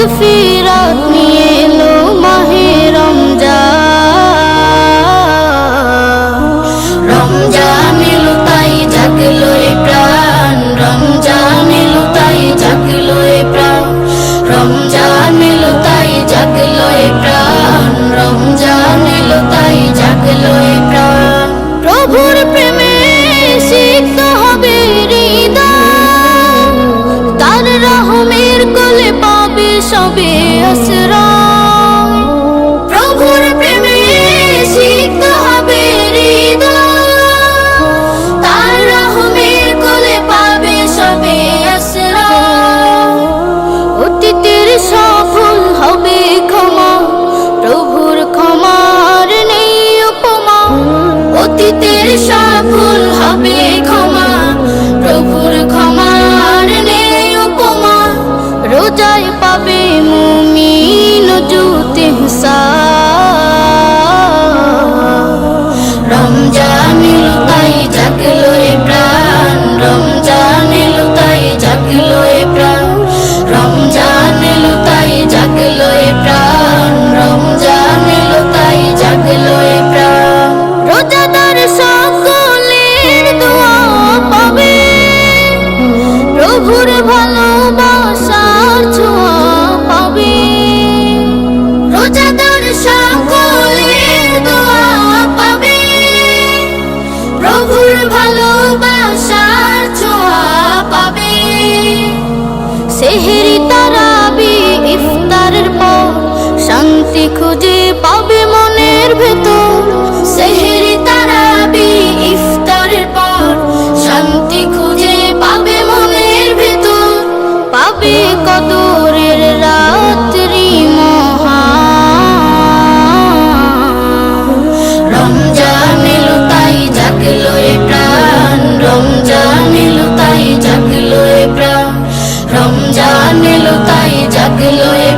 মাগফিরাত নিয়ে এলো মাহে রমজান। রমজান এলো তাই জাগলো এ প্রাণ, রমজান এলো তাই জাগলো এ প্রাণ, রমজান এলো তাই জাগলো এ প্রাণ, রমজান এলো তাই জাগলো এ প্রাণ। প্রভুর প্রেমে সিক্ত হবে হৃদয়, তার রহমের কোলে পাবে সবে আশ্রয়। প্রভুর প্রেমে সিক্ত হবে হৃদয়, তার রহমের কোলে পাবে সবে আশ্রয়। অতীতের সফল হবে ক্ষমা, প্রভুর ক্ষমার নেই উপমা। অতীতের সফল হবে ক্ষমা, প্রভুর ক্ষমার নেই উপমা। রোজায় পাবে মুমিন জুতে হুসান। রমজান এলো তাই জাগলো এ প্রাণ, রমজান এলো তাই জাগলো এ প্রাণ, রমজান এলো তাই জাগলো এ প্রাণ, রমজান এলো তাই জাগলো এ প্রাণ। রোজাদার সকলের দোয়া পাবে, প্রভুর ভালোবাসার ছোঁয়া পাবে। রোজাদার সকলের দোয়া পাবে, প্রভুর ভালোবাসার ছোঁয়া পাবে। সেহরি তারাবি ইফতারের পর শান্তি খুঁজে পাবে মনের ভেতর। সেহরি তারাবি ইফতারের পর শান্তি খুঁজে পাবে মনের ভেতর। পাবে কদরের রাত্রি মহান। রমজান এলো তাই জাগলো এ প্রাণ, রমজান এলো তাই জাগলো এ প্রাণ, রমজান এলো তাই জাগলো এ